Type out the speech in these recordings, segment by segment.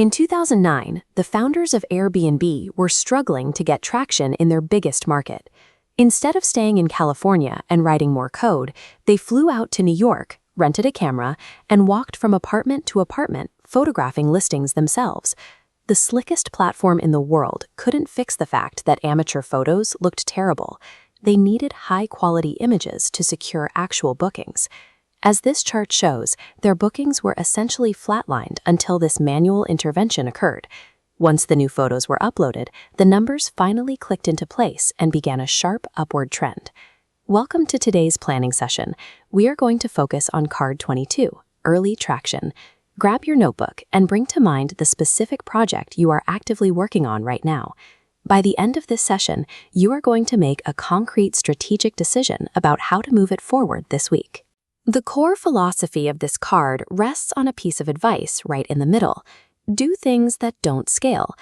In 2009, the founders of Airbnb were struggling to get traction in their biggest market. Instead of staying in California and writing more code, they flew out to New York, rented a camera, and walked from apartment to apartment, photographing listings themselves. The slickest platform in the world couldn't fix the fact that amateur photos looked terrible. They needed high-quality images to secure actual bookings. As this chart shows, their bookings were essentially flatlined until this manual intervention occurred. Once the new photos were uploaded, the numbers finally clicked into place and began a sharp upward trend. Welcome to today's planning session. We are going to focus on card 22, early traction. Grab your notebook and bring to mind the specific project you are actively working on right now. By the end of this session, you are going to make a concrete strategic decision about how to move it forward this week. The core philosophy of this card rests on a piece of advice right in the middle. Do things that don't scale.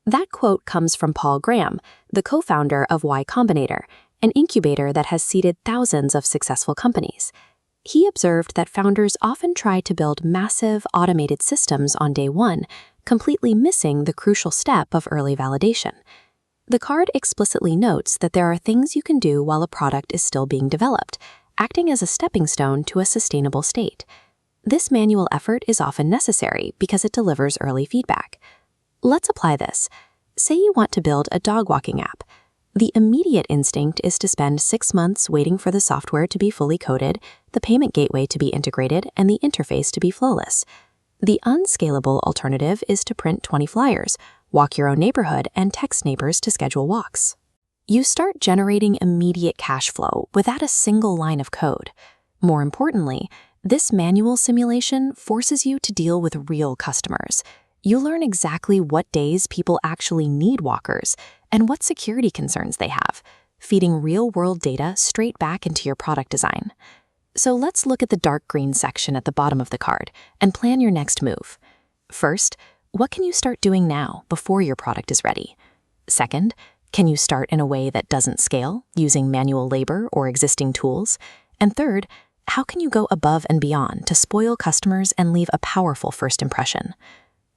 That quote comes from Paul Graham, the co-founder of Combinator, an incubator that has seeded thousands of successful companies. He observed that founders often try to build massive, automated systems on day one, completely missing the crucial step of early validation. The card explicitly notes that there are things you can do while a product is still being developed, acting as a stepping stone to a sustainable state. This manual effort is often necessary because it delivers early feedback. Let's apply this. Say you want to build a dog walking app. The immediate instinct is to spend 6 months waiting for the software to be fully coded, the payment gateway to be integrated, and the interface to be flawless. The unscalable alternative is to print 20 flyers, walk your own neighborhood, and text neighbors to schedule walks. You start generating immediate cash flow without a single line of code. More importantly, this manual simulation forces you to deal with real customers. You learn exactly what days people actually need walkers and what security concerns they have, feeding real-world data straight back into your product design. So let's look at the dark green section at the bottom of the card and plan your next move. First, what can you start doing now before your product is ready? Second, can you start in a way that doesn't scale, using manual labor or existing tools? And third, how can you go above and beyond to spoil customers and leave a powerful first impression?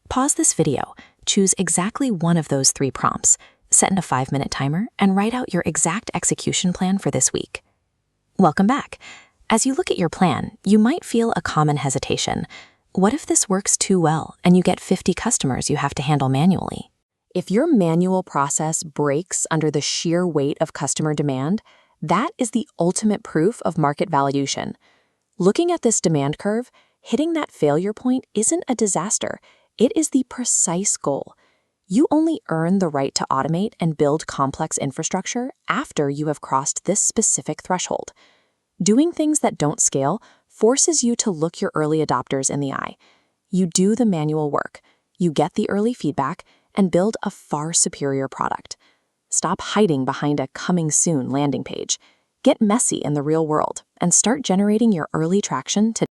Pause this video, choose exactly one of those 3 prompts, set in a 5-minute timer, and write out your exact execution plan for this week. Welcome back. As you look at your plan, you might feel a common hesitation. What if this works too well and you get 50 customers you have to handle manually? If your manual process breaks under the sheer weight of customer demand, that is the ultimate proof of market validation. Looking at this demand curve, hitting that failure point isn't a disaster. It is the precise goal. You only earn the right to automate and build complex infrastructure after you have crossed this specific threshold. Doing things that don't scale forces you to look your early adopters in the eye. You do the manual work, you get the early feedback, and build a far superior product. Stop hiding behind a coming soon landing page. Get messy in the real world and start generating your early traction today.